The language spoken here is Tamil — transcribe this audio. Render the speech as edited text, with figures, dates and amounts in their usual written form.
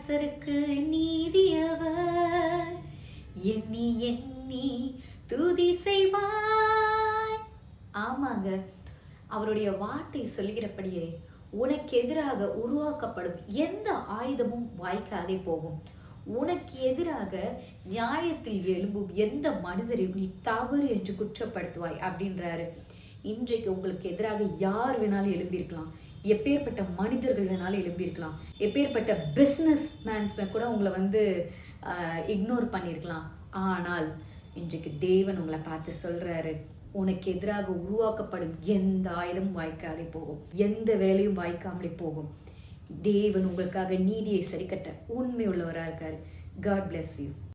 தாசருக்கு நீதியவர், எண்ணி எண்ணி துதி செய்வாய். ஆமாங்க, அவருடைய வார்த்தை சொல்கிறபடியே உனக்கு எதிராக உருவாக்கப்படும் எந்த ஆயுதமும் வாய்க்காதே போகும். உனக்கு எதிராக நியாயத்தில் எழும்பும் எந்த மனிதரையும் நீ தவறு என்று குற்றப்படுத்துவாய் அப்படின்றாரு. இன்றைக்கு உங்களுக்கு எதிராக யார் வேணாலும் எழும்பியிருக்கலாம், எப்பேற்பட்ட மனிதர்கள் வேணாலும் எழும்பியிருக்கலாம், எப்பேற்பட்ட பிஸ்னஸ் மேன்ஸ் கூட உங்களை இக்னோர் பண்ணியிருக்கலாம். ஆனால் இன்றைக்கு தேவன் உங்களை பார்த்து சொல்றாரு, உனக்கு எதிராக உருவாக்கப்படும் எந்த ஆயுதமும் வாய்க்காதே போகும், எந்த வேலையும் வாய்க்காமலே போகும். தேவன் உங்களுக்காக நீதியை சரிக்கட்ட உண்மை உள்ளவராக இருக்காரு. God bless you.